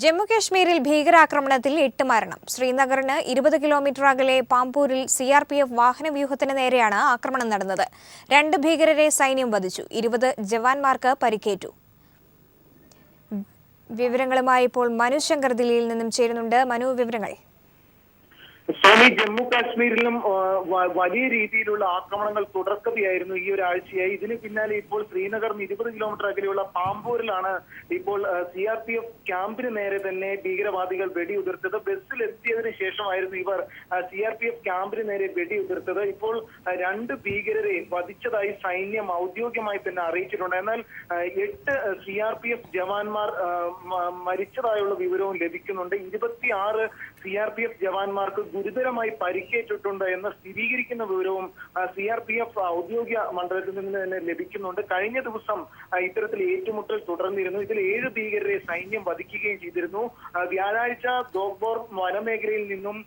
ജമ്മുകശ്മീരിൽ ഭീകരാക്രമണത്തിൽ 8 മരണം. ശ്രീനഗറിന് 20 കിലോമീറ്റർ അകലെ പാംപൂരിൽ സിആർപിഎഫ് വാഹനവ്യൂഹത്തിന് നേരെയാണ് ആക്രമണം നടന്നത്. 2 ഭീകരരെ സൈന്യം വധിച്ചു. 20 ജവാന്മാർക്ക് പരിക്കേറ്റു. വിവരങ്ങളുമായി ഇപ്പോൾ മനു ശങ്കർ ദില്ലിയിൽ നിന്നും ചേരുന്നുണ്ട്. മനു, വിവരങ്ങൾ. സ്വാമി, ജമ്മു കാശ്മീരിലും വലിയ രീതിയിലുള്ള ആക്രമണങ്ങൾ തുടർക്കഥയായിരുന്നു ഈ ഒരാഴ്ചയായി. ഇതിന് പിന്നാലെ ഇപ്പോൾ ശ്രീനഗറിന് 20 കിലോമീറ്റർ അകലെയുള്ള പാംപൂരിലാണ് ഇപ്പോൾ സിആർപിഎഫ് ക്യാമ്പിന് നേരെ തന്നെ ഭീകരവാദികൾ വെടിയുതിർത്തത്. ബസ്സിൽ എത്തിയതിനു ശേഷമായിരുന്നു ഇവർ സിആർപിഎഫ് ക്യാമ്പിന് നേരെ വെടിയുതിർത്തത്. ഇപ്പോൾ 2 ഭീകരരെ വധിച്ചതായി സൈന്യം ഔദ്യോഗികമായി തന്നെ അറിയിച്ചിട്ടുണ്ട്. എന്നാൽ 8 സിആർപിഎഫ് ജവാന്മാർ മരിച്ചതായുള്ള വിവരവും ലഭിക്കുന്നുണ്ട്. 26 സിആർപിഎഫ് ജവാന്മാർക്ക് ഗുരുതരമായി പരിക്കേറ്റിട്ടുണ്ട് എന്ന് സ്ഥിരീകരിക്കുന്ന വിവരവും സിആർപിഎഫ് ഔദ്യോഗിക മണ്ഡലത്തിൽ നിന്ന് തന്നെ ലഭിക്കുന്നുണ്ട്. കഴിഞ്ഞ ദിവസം ഇത്തരത്തിൽ ഏറ്റുമുട്ടൽ തുടർന്നിരുന്നു. ഇതിൽ 7 ഭീകരരെ സൈന്യം വധിക്കുകയും ചെയ്തിരുന്നു. വ്യാഴാഴ്ച ദോഗ്ബോർ വനമേഖലയിൽ നിന്നും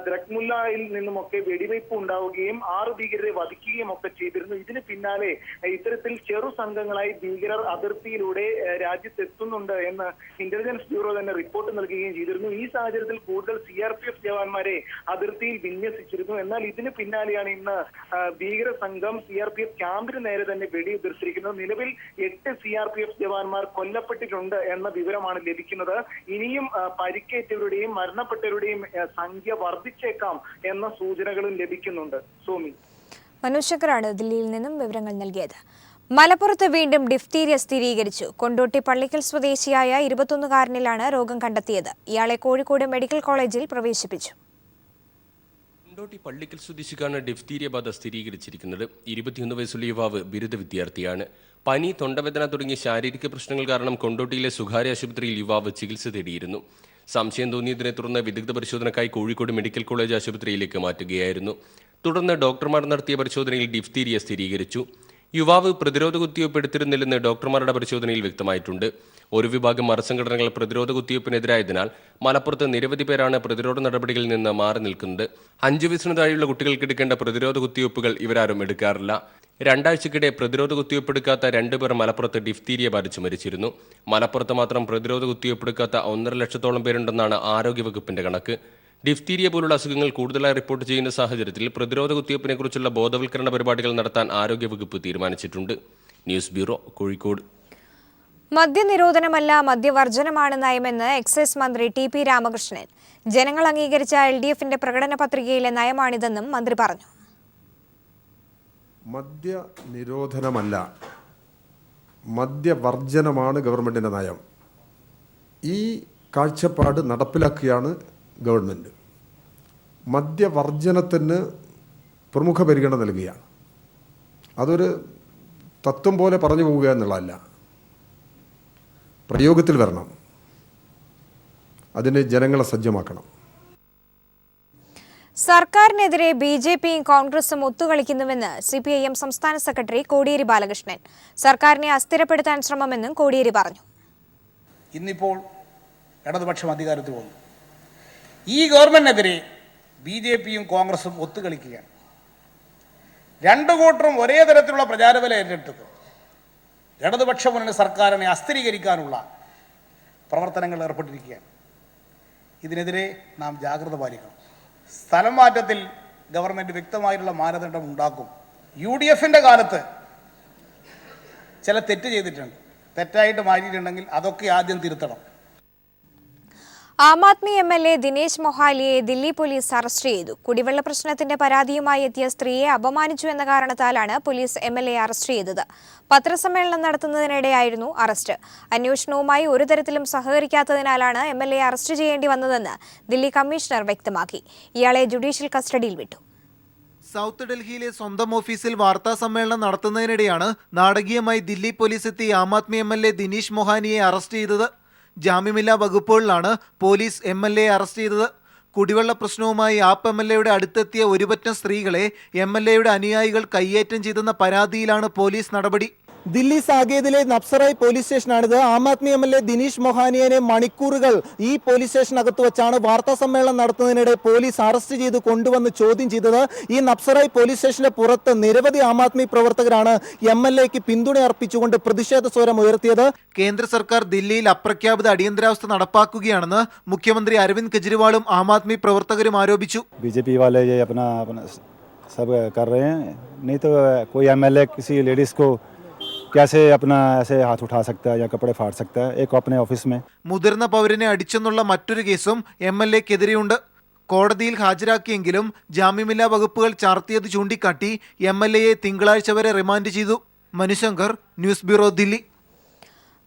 ദ്രക്മുല്ലയിൽ നിന്നുമൊക്കെ വെടിവയ്പ് ഉണ്ടാവുകയും 6 ഭീകരരെ വധിക്കുകയും ഒക്കെ ചെയ്തിരുന്നു. ഇതിന് പിന്നാലെ ഇത്തരത്തിൽ ചെറു സംഘങ്ങളായി ഭീകരർ അതിർത്തിയിലൂടെ രാജ്യത്തെത്തുന്നുണ്ട് എന്ന് ഇന്റലിജൻസ് ബ്യൂറോ തന്നെ റിപ്പോർട്ട് നൽകുകയും ചെയ്തിരുന്നു. ഈ സാഹചര്യത്തിൽ കൂടുതൽ സിആർപിഎഫ് ജവാന്മാരെ അതിർത്തിയിൽ വിന്യസിച്ചിരുന്നു. എന്നാൽ ഇതിന് പിന്നാലെയാണ് ഇന്ന് ഭീകര സംഘം സിആർപിഎഫ് ക്യാമ്പിന് നേരെ തന്നെ വെടിയുതിർത്തിരിക്കുന്നത്. നിലവിൽ 8 സിആർപിഎഫ് ജവാന്മാർ കൊല്ലപ്പെട്ടിട്ടുണ്ട് എന്ന വിവരമാണ് ലഭിക്കുന്നത്. ഇനിയും പരിക്കേറ്റവരുടെയും മരണപ്പെട്ടവരുടെയും സംഖ്യ വർദ്ധിച്ചേക്കാം എന്ന സൂചനകളും ലഭിക്കുന്നുണ്ട്. സോമി, മനു ശങ്കറാണ് ദില്ലിയിൽ നിന്നും വിവരങ്ങൾ നൽകിയത്. മലപ്പുറത്ത് വീണ്ടും ഡിഫ്തീരിയ സ്ഥിരീകരിച്ചു. കൊണ്ടോട്ടി പള്ളിക്കൽ സ്വദേശിയായ 21-കാരനിലാണ് രോഗം കണ്ടെത്തിയത്. ഇയാളെ കോഴിക്കോട് മെഡിക്കൽ കോളേജിൽ പ്രവേശിപ്പിച്ചു. കൊണ്ടോട്ടി പള്ളിക്കൽ സ്വദേശിക്കാണ് ഡിഫ്തീരിയ ബാധ സ്ഥിരീകരിച്ചിരിക്കുന്നത്. 21 വയസ്സുള്ള യുവാവ് ബിരുദ വിദ്യാർത്ഥിയാണ്. പനി, തൊണ്ടവേദന തുടങ്ങിയ ശാരീരിക പ്രശ്നങ്ങൾ കാരണം കൊണ്ടോട്ടിയിലെ സ്വകാര്യ ആശുപത്രിയിൽ യുവാവ് ചികിത്സ തേടിയിരുന്നു. സംശയം തോന്നിയതിനെ തുടർന്ന് വിദഗ്ധ പരിശോധനയ്ക്കായി കോഴിക്കോട് മെഡിക്കൽ കോളേജ് ആശുപത്രിയിലേക്ക് മാറ്റുകയായിരുന്നു. തുടർന്ന് ഡോക്ടർമാർ നടത്തിയ പരിശോധനയിൽ ഡിഫ്തീരിയ സ്ഥിരീകരിച്ചു. യുവാവ് പ്രതിരോധ കുത്തിവയ്പ് എടുത്തിരുന്നില്ലെന്ന് ഡോക്ടർമാരുടെ പരിശോധനയിൽ വ്യക്തമായിട്ടുണ്ട്. ഒരു വിഭാഗം മതസംഘടനകൾ പ്രതിരോധ കുത്തിവയ്പ്പിനെതിരായതിനാൽ മലപ്പുറത്ത് നിരവധി പേരാണ് പ്രതിരോധ നടപടികളിൽ നിന്ന് മാറി നിൽക്കുന്നത്. 5 വയസ്സിന് താഴെയുള്ള കുട്ടികൾക്ക് എടുക്കേണ്ട പ്രതിരോധ കുത്തിവയ്പ്പുകൾ ഇവരാരും എടുക്കാറില്ല. 2 ആഴ്ചക്കിടെ പ്രതിരോധ കുത്തിവയ്പ് എടുക്കാത്ത 2 പേർ മലപ്പുറത്ത് ഡിഫ്തീരിയ ബാധിച്ചു മരിച്ചിരുന്നു. മലപ്പുറത്ത് മാത്രം പ്രതിരോധ കുത്തിവയ്പ് എടുക്കാത്ത 1.5 ലക്ഷത്തോളം പേരുണ്ടെന്നാണ് ആരോഗ്യവകുപ്പിന്റെ കണക്ക്. ഡിഫ്തീരിയ പോലുള്ള അസുഖങ്ങൾ കൂടുതലായി റിപ്പോർട്ട് ചെയ്യുന്ന സാഹചര്യത്തിൽ പ്രതിരോധ കുത്തിവയ്പ്പിനെക്കുറിച്ചുള്ള ബോധവൽക്കരണ പരിപാടികൾ നടത്താൻ ആരോഗ്യവകുപ്പ് തീരുമാനിച്ചിട്ടുണ്ട്. News bureau, Kozhikode. മദ്യനിരോധനമല്ല, മദ്യവർജനമാണ് നയമെന്ന് എക്സൈസ് മന്ത്രി ടി.പി. രാമകൃഷ്ണൻ. ജനങ്ങൾ അംഗീകരിച്ച LDFന്റെ പ്രകടന പത്രികയിലെ നയമാണിതെന്നും മന്ത്രി പറഞ്ഞു. മദ്യനിരോധനമല്ല, മദ്യവർജനമാണ് ഗവൺമെൻറ്റിൻ്റെ നയം. ഈ കാഴ്ചപ്പാട് നടപ്പിലാക്കുകയാണ് ഗവൺമെൻറ്. മദ്യവർജനത്തിന് പ്രമുഖ പരിഗണന നൽകുകയാണ്. അതൊരു തത്വം പോലെ പറഞ്ഞു പോവുക എന്നുള്ളതല്ല, പ്രയോഗത്തിൽ വരണം. അതിന് ജനങ്ങളെ സജ്ജമാക്കണം. സർക്കാരിനെതിരെ BJPയും കോൺഗ്രസും ഒത്തുകളിക്കുന്നുവെന്ന് CPIM സംസ്ഥാന സെക്രട്ടറി കോടിയേരി ബാലകൃഷ്ണൻ. സർക്കാരിനെ അസ്ഥിരപ്പെടുത്താൻ ശ്രമമെന്നും കോടിയേരി പറഞ്ഞു. ഇന്നിപ്പോൾ ഇടതുപക്ഷം അധികാരത്തിൽ വന്നു. ഈ ഗവൺമെന്റിനെതിരെ BJPയും കോൺഗ്രസും ഒത്തുകളിക്കുകയാണ്. 2 കൂട്ടരും ഒരേ തരത്തിലുള്ള പ്രചാരബല ഏറ്റെടുത്തത് ഇടതുപക്ഷ മുന്നണി സർക്കാരിനെ അസ്ഥിരീകരിക്കാനുള്ള പ്രവർത്തനങ്ങൾ ഏർപ്പെട്ടിരിക്കുകയാണ്. ഇതിനെതിരെ നാം ജാഗ്രത പാലിക്കണം. സ്ഥലം മാറ്റത്തിൽ ഗവൺമെൻറ് വ്യക്തമായിട്ടുള്ള മാനദണ്ഡം ഉണ്ടാക്കും. UDFന്റെ കാലത്ത് ചില തെറ്റ് ചെയ്തിട്ടുണ്ട്. തെറ്റായിട്ട് മാറ്റിയിട്ടുണ്ടെങ്കിൽ അതൊക്കെ ആദ്യം തിരുത്തണം. ആം ആദ്മി MLA ദിനേശ് മൊഹാലിയെ ദില്ലി പോലീസ് അറസ്റ്റ് ചെയ്തു. കുടിവെള്ള പ്രശ്നത്തിന്റെ പരാതിയുമായി എത്തിയ സ്ത്രീയെ അപമാനിച്ചു എന്ന കാരണത്താലാണ് പോലീസ് MLA അറസ്റ്റ് ചെയ്തത്. പത്രസമ്മേളനം നടത്തുന്നതിനിടെയായിരുന്നു അറസ്റ്റ്. അന്വേഷണവുമായി ഒരു തരത്തിലും സഹകരിക്കാത്തതിനാലാണ് MLA അറസ്റ്റ് ചെയ്യേണ്ടി വന്നതെന്ന് ദില്ലി കമ്മീഷണർ വ്യക്തമാക്കി. ഇയാളെ ജുഡീഷ്യൽ കസ്റ്റഡിയിൽ വിട്ടു. സൗത്ത് ഡൽഹിയിലെ സ്വന്തം ഓഫീസിൽ വാർത്താ സമ്മേളനം നടത്തുന്നതിനിടെയാണ് നാടകീയമായി ദില്ലി പോലീസ് എത്തി ആം ആദ്മി MLA ദിനേശ് മൊഹാനിയെ അറസ്റ്റ് ചെയ്തത്. ജാമ്യമില്ലാ വകുപ്പുകളിലാണ് പോലീസ് MLA അറസ്റ്റ് ചെയ്തത്. കുടിവെള്ള പ്രശ്നവുമായി ആപ്പ് MLAയുടെ അടുത്തെത്തിയ ഒരുപറ്റം സ്ത്രീകളെ MLAയുടെ അനുയായികൾ കയ്യേറ്റം ചെയ്തെന്ന പരാതിയിലാണ് പോലീസ് നടപടി. ദില്ലി സാകേതിലെ നബ്സറായ് പോലീസ് സ്റ്റേഷനാണിത്. ആം ആദ്മി MLA ദിനീഷ് മൊഹാനിയെ മണിക്കൂറുകൾ ഈ പോലീസ് സ്റ്റേഷനകത്ത് വെച്ചാണ് വാർത്താ സമ്മേളനം നടത്തുന്നതിനിടെ പോലീസ് അറസ്റ്റ് ചെയ്ത് കൊണ്ടുവന്ന് ചോദ്യം ചെയ്തത്. ഈ നബ്സറായ് പോലീസ് സ്റ്റേഷന്റെ പുറത്ത് നിരവധി ആം ആദ്മി പ്രവർത്തകരാണ് MLAക്ക് പിന്തുണ അർപ്പിച്ചുകൊണ്ട് പ്രതിഷേധ സ്വരം ഉയർത്തിയത്. കേന്ദ്ര സർക്കാർ ദില്ലിയിൽ അപ്രഖ്യാപിത അടിയന്തരാവസ്ഥ നടപ്പാക്കുകയാണെന്ന് മുഖ്യമന്ത്രി അരവിന്ദ് കെജ്രിവാളും ആം ആദ്മി പ്രവർത്തകരും ആരോപിച്ചു. बीजेपी वाले ये अपना सब कर रहे हैं, नहीं तो कोई MLA किसी लेडीज़ को कैसे अपना ऐसे हाथ उठा सकता है या कपड़े फाड़ सकता है एक अपने ऑफिस में. മുതിർന്ന പൗരനെ അടിച്ചെന്നുള്ള മറ്റൊരു കേസും MLAക്കെതിരെയുണ്ട്. കോടതിയിൽ ഹാജരാക്കിയെങ്കിലും ജാമ്യമില്ലാ വകുപ്പുകൾ ചാർത്തിയത് ചൂണ്ടിക്കാട്ടി MLAയെ തിങ്കളാഴ്ച വരെ റിമാൻഡ് ചെയ്തു. Manushankar, news bureau, Delhi.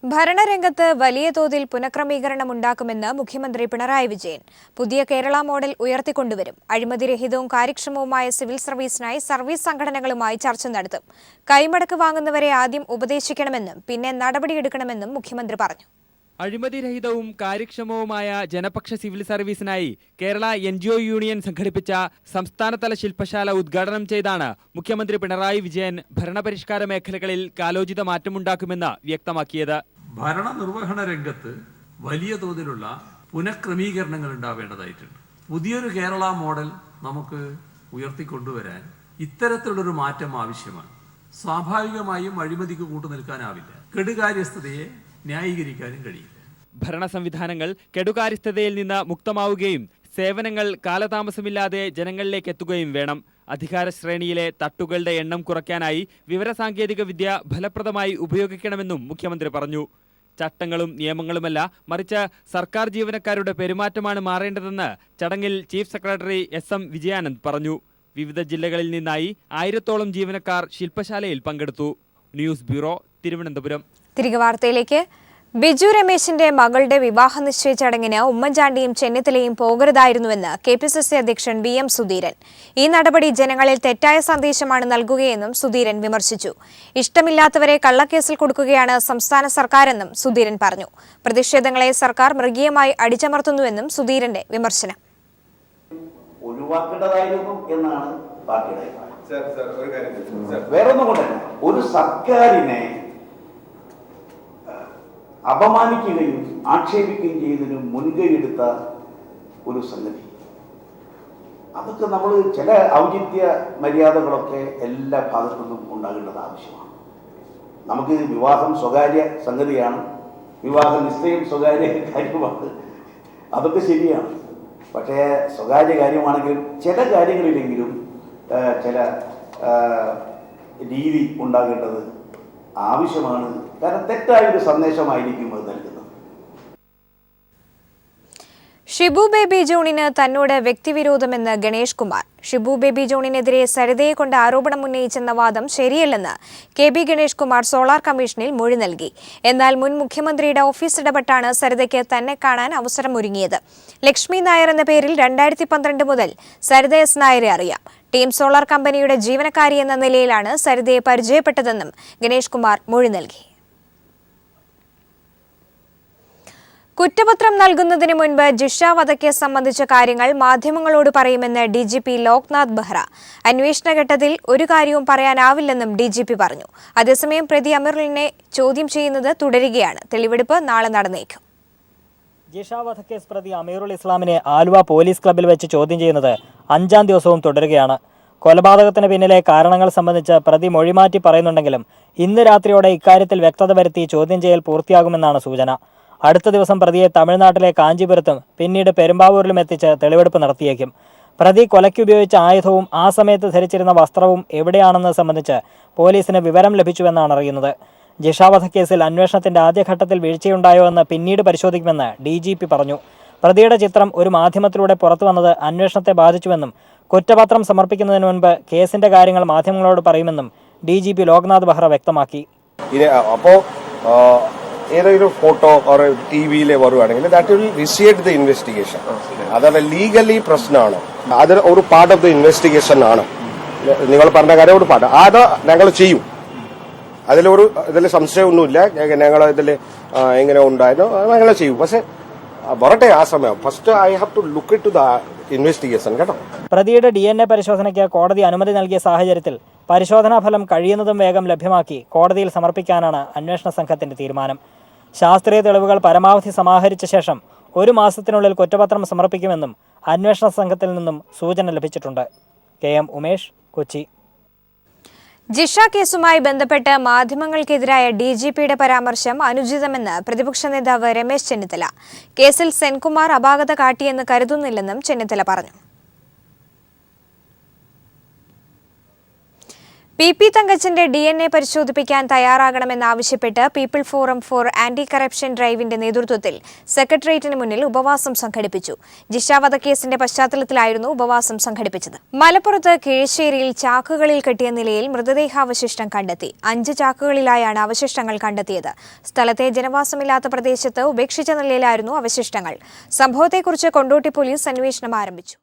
ഭരണരംഗത്ത് വലിയ തോതിൽ പുനഃക്രമീകരണമുണ്ടാക്കുമെന്ന് മുഖ്യമന്ത്രി പിണറായി വിജയൻ. പുതിയ കേരള മോഡൽ ഉയർത്തിക്കൊണ്ടുവരും. അഴിമതിരഹിതവും കാര്യക്ഷമവുമായ സിവിൽ സർവീസിനായി സർവീസ് സംഘടനകളുമായി ചർച്ച നടത്തും. കൈമടക്ക് വാങ്ങുന്നവരെ ആദ്യം ഉപദേശിക്കണമെന്നും പിന്നെ നടപടിയെടുക്കണമെന്നും മുഖ്യമന്ത്രി പറഞ്ഞു. അഴിമതിരഹിതവും കാര്യക്ഷമവുമായ ജനപക്ഷ സിവിൽ സർവീസിനായി കേരള NGO യൂണിയൻ സംഘടിപ്പിച്ച സംസ്ഥാനതല ശില്പശാല ഉദ്ഘാടനം ചെയ്താണ് മുഖ്യമന്ത്രി പിണറായി വിജയൻ ഭരണപരിഷ്കാര മേഖലകളിൽ കാലോചിത മാറ്റമുണ്ടാക്കുമെന്ന് വ്യക്തമാക്കിയത്. ഭരണനിർവഹണ രംഗത്ത് വലിയ തോതിലുള്ള പുനഃക്രമീകരണങ്ങൾ ഉണ്ടാവേണ്ടതായിട്ടുണ്ട്. പുതിയൊരു കേരള മോഡൽ നമുക്ക് ഉയർത്തിക്കൊണ്ടുവരാൻ ഇത്തരത്തിലുള്ളൊരു മാറ്റം ആവശ്യമാണ്. സ്വാഭാവികമായും അഴിമതിക്ക് കൂട്ടുനിൽക്കാനാവില്ല. കെടുകാര്യസ്ഥതയെ ന്യായീകരിക്കാനും കഴിയില്ല. ഭരണ സംവിധാനങ്ങൾ കെടുകാര്യസ്ഥതയിൽ നിന്ന് മുക്തമാവുകയും സേവനങ്ങൾ കാലതാമസമില്ലാതെ ജനങ്ങളിലേക്ക് എത്തുകയും വേണം. അധികാര ശ്രേണിയിലെ തട്ടുകളുടെ എണ്ണം കുറയ്ക്കാനായി വിവരസാങ്കേതിക വിദ്യ ഫലപ്രദമായി ഉപയോഗിക്കണമെന്നും മുഖ്യമന്ത്രി പറഞ്ഞു. ചട്ടങ്ങളും നിയമങ്ങളുമല്ല, മറിച്ച് സർക്കാർ ജീവനക്കാരുടെ പെരുമാറ്റമാണ് മാറേണ്ടതെന്ന് ചടങ്ങിൽ ചീഫ് സെക്രട്ടറി SM വിജയാനന്ദ് പറഞ്ഞു. വിവിധ ജില്ലകളിൽ നിന്നായി 1000-ഓളം ജീവനക്കാർ ശില്പശാലയിൽ പങ്കെടുത്തു. News bureau, Thiruvananthapuram. തിരികെ വാർത്തയിലേക്ക്. ബിജു രമേശിന്റെ മകളുടെ വിവാഹ നിശ്ചയ ചടങ്ങിന് ഉമ്മൻചാണ്ടിയും ചെന്നിത്തലയും പോകരുതായിരുന്നുവെന്ന് KPCC അധ്യക്ഷൻ VM സുധീരൻ. ഈ നടപടി ജനങ്ങളിൽ തെറ്റായ സന്ദേശമാണ് നൽകുകയെന്നും സുധീരൻ വിമർശിച്ചു. ഇഷ്ടമില്ലാത്തവരെ കള്ളക്കേസിൽ കൊടുക്കുകയാണ് സംസ്ഥാന സർക്കാരെന്നും സുധീരൻ പറഞ്ഞു. പ്രതിഷേധങ്ങളെ സർക്കാർ മൃഗീയമായി അടിച്ചമർത്തുന്നുവെന്നും സുധീരന്റെ വിമർശനം. ഒഴിവാക്കേണ്ടതായിരുന്നു എന്നാണ് പാർട്ടിയുടെ വേറൊന്നും കൊണ്ടല്ല. ഒരു സർക്കാരിനെ അപമാനിക്കുകയും ആക്ഷേപിക്കുകയും ചെയ്തതിന് മുൻകൈയെടുത്ത ഒരു സംഗതി, അതൊക്കെ നമ്മൾ ചില ഔചിത്യ മര്യാദകളൊക്കെ എല്ലാ ഭാഗത്തു നിന്നും ഉണ്ടാകേണ്ടത് ആവശ്യമാണ്. നമുക്ക് വിവാഹം സ്വകാര്യ സംഗതിയാണ്, വിവാഹ നിശ്ചയം സ്വകാര്യ കാര്യമാണ്, അതൊക്കെ ശരിയാണ്. പക്ഷേ സ്വകാര്യ കാര്യമാണെങ്കിലും ചില കാര്യങ്ങളിലെങ്കിലും ചില രീതി ഉണ്ടാകേണ്ടത് ആവശ്യമാണ്. കാരണം തെറ്റായൊരു സന്ദേശമായിരിക്കും അത് നൽകുന്നത്. ഷിബു ബേബി ജോണിന് തന്നോട് വ്യക്തിവിരോധമെന്ന് ഗണേഷ് കുമാർ. ഷിബു ബേബി ജോണിനെതിരെ സരിതയെ കൊണ്ട് ആരോപണം ഉന്നയിച്ചെന്ന വാദം ശരിയല്ലെന്ന് KB ഗണേഷ് കുമാർ സോളാർ കമ്മീഷനിൽ മൊഴി നൽകി. എന്നാൽ മുൻ മുഖ്യമന്ത്രിയുടെ ഓഫീസ് ഇടപെട്ടാണ് സരിതയ്ക്ക് തന്നെ കാണാൻ അവസരമൊരുങ്ങിയത്. ലക്ഷ്മി നായർ എന്ന പേരിൽ 2012 മുതൽ സരിത S നായരെ അറിയാം. ടീം സോളാർ കമ്പനിയുടെ ജീവനക്കാരി എന്ന നിലയിലാണ് സരിതയെ പരിചയപ്പെട്ടതെന്നും ഗണേഷ് കുമാർ മൊഴി നൽകി. കുറ്റപത്രം നൽകുന്നതിന് മുൻപ് ജിഷ വധക്കേസ് സംബന്ധിച്ച കാര്യങ്ങൾ മാധ്യമങ്ങളോട് പറയുമെന്ന് DGP ലോക്നാഥ് ബെഹ്റ. അന്വേഷണഘട്ടത്തിൽ ഒരു കാര്യവും പറയാനാവില്ലെന്നും DGP പറഞ്ഞു. അതേസമയം പ്രതി അമീറുലിനെ ചോദ്യം ചെയ്യുന്നത് തുടരുകയാണ്. തെളിവെടുപ്പ് നാളെ നടന്നേക്കും. ജിഷ വധക്കേസ് പ്രതി അമീറുൽ ഇസ്ലാമിനെ ആലുവ പോലീസ് ക്ലബ്ബിൽ വെച്ച് ചോദ്യം ചെയ്യുന്നത് 5-ാം ദിവസവും തുടരുകയാണ്. കൊലപാതകത്തിന് പിന്നിലെ കാരണങ്ങൾ സംബന്ധിച്ച് പ്രതി മൊഴിമാറ്റി പറയുന്നുണ്ടെങ്കിലും ഇന്ന് രാത്രിയോടെ ഇക്കാര്യത്തിൽ വ്യക്തത വരുത്തി ചോദ്യം ചെയ്യൽ പൂർത്തിയാകുമെന്നാണ് സൂചന. അടുത്ത ദിവസം പ്രതിയെ തമിഴ്നാട്ടിലെ കാഞ്ചീപുരത്തും പിന്നീട് പെരുമ്പാവൂരിലും എത്തിച്ച് തെളിവെടുപ്പ് നടത്തിയേക്കും. പ്രതി കൊലയ്ക്കുപയോഗിച്ച ആയുധവും ആ സമയത്ത് ധരിച്ചിരുന്ന വസ്ത്രവും എവിടെയാണെന്ന് സംബന്ധിച്ച് പോലീസിന് വിവരം ലഭിച്ചുവെന്നാണ് അറിയുന്നത്. ജിഷ വധക്കേസിൽ അന്വേഷണത്തിന്റെ ആദ്യഘട്ടത്തിൽ വീഴ്ചയുണ്ടായോ എന്ന് പിന്നീട് പരിശോധിക്കുമെന്ന് DGP പറഞ്ഞു. പ്രതിയുടെ ചിത്രം ഒരു മാധ്യമത്തിലൂടെ പുറത്തു വന്നത് അന്വേഷണത്തെ ബാധിച്ചുവെന്നും കുറ്റപത്രം സമർപ്പിക്കുന്നതിന് മുൻപ് കേസിന്റെ കാര്യങ്ങൾ മാധ്യമങ്ങളോട് പറയുമെന്നും DGP ലോക്നാഥ് ബെഹ്റ വ്യക്തമാക്കി. അപ്പോൾ ഏതെങ്കിലും ഫോട്ടോ ഓർ TV-യിൽ വരുവാണെങ്കിൽ that will initiate the investigation. അതാണ് ലീഗലി പ്രശ്നമാണ്. അത് ഒരു പാർട്ട് ഓഫ് ദ ഇൻവെസ്റ്റിഗേഷൻ ആണ്. നിങ്ങൾ പറഞ്ഞ കാര്യം ഒരു പാർട്ട് അത് ഞങ്ങൾ ചെയ്യും. ഇതിൽ സംശയമൊന്നുമില്ല. ഞങ്ങൾ ഇതിൽ എങ്ങനെ ഉണ്ടായിരുന്നു ഞങ്ങൾ ചെയ്യും. പക്ഷെ വരട്ടെ ആ സമയം. First I have to look it to the investigation കേട്ടോ. പ്രതിയുടെ DNA പരിശോധനയ്ക്ക് കോടതി അനുമതി നൽകിയ സാഹചര്യത്തിൽ പരിശോധനാ ഫലം കഴിയുന്നതും വേഗം ലഭ്യമാക്കി കോടതിയിൽ സമർപ്പിക്കാനാണ് അന്വേഷണ സംഘത്തിന്റെ തീരുമാനം. ശാസ്ത്രീയ തെളിവുകൾ പരമാവധി സമാഹരിച്ച ശേഷം 1 മാസത്തിനുള്ളിൽ കുറ്റപത്രം സമർപ്പിക്കുമെന്നും അന്വേഷണ സംഘത്തിൽ നിന്നും സൂചന ലഭിച്ചിട്ടുണ്ട്. KM ഉമേഷ്, കൊച്ചി. ജിഷ കേസുമായി ബന്ധപ്പെട്ട് മാധ്യമങ്ങൾക്കെതിരായ DGPയുടെ പരാമർശം അനുചിതമെന്ന് പ്രതിപക്ഷ നേതാവ് രമേശ് ചെന്നിത്തല. കേസിൽ സെൻകുമാർ അപാകത കാട്ടിയെന്ന് കരുതുന്നില്ലെന്നും ചെന്നിത്തല പറഞ്ഞു. PP തങ്കച്ചന്റെ DNA പരിശോധിപ്പിക്കാൻ തയ്യാറാകണമെന്നാവശ്യപ്പെട്ട് people forum for anti corruption ഡ്രൈവിന്റെ നേതൃത്വത്തിൽ സെക്രട്ടേറിയറ്റിന് മുന്നിൽ ഉപവാസം സംഘടിപ്പിച്ചു. ജിഷ വധക്കേസിന്റെ പശ്ചാത്തലത്തിലായിരുന്നു ഉപവാസം സംഘടിപ്പിച്ചത്. മലപ്പുറത്ത് കീഴ്ശ്ശേരിയിൽ ചാക്കുകളിൽ കെട്ടിയ നിലയിൽ മൃതദേഹാവശിഷ്ടം കണ്ടെത്തി. 5 ചാക്കുകളിലായാണ് അവശിഷ്ടങ്ങൾ കണ്ടെത്തിയത്. സ്ഥലത്തെ ജനവാസമില്ലാത്ത പ്രദേശത്ത് ഉപേക്ഷിച്ച നിലയിലായിരുന്നു അവശിഷ്ടങ്ങൾ. സംഭവത്തെക്കുറിച്ച് കൊണ്ടോട്ടി പോലീസ് അന്വേഷണം ആരംഭിച്ചു.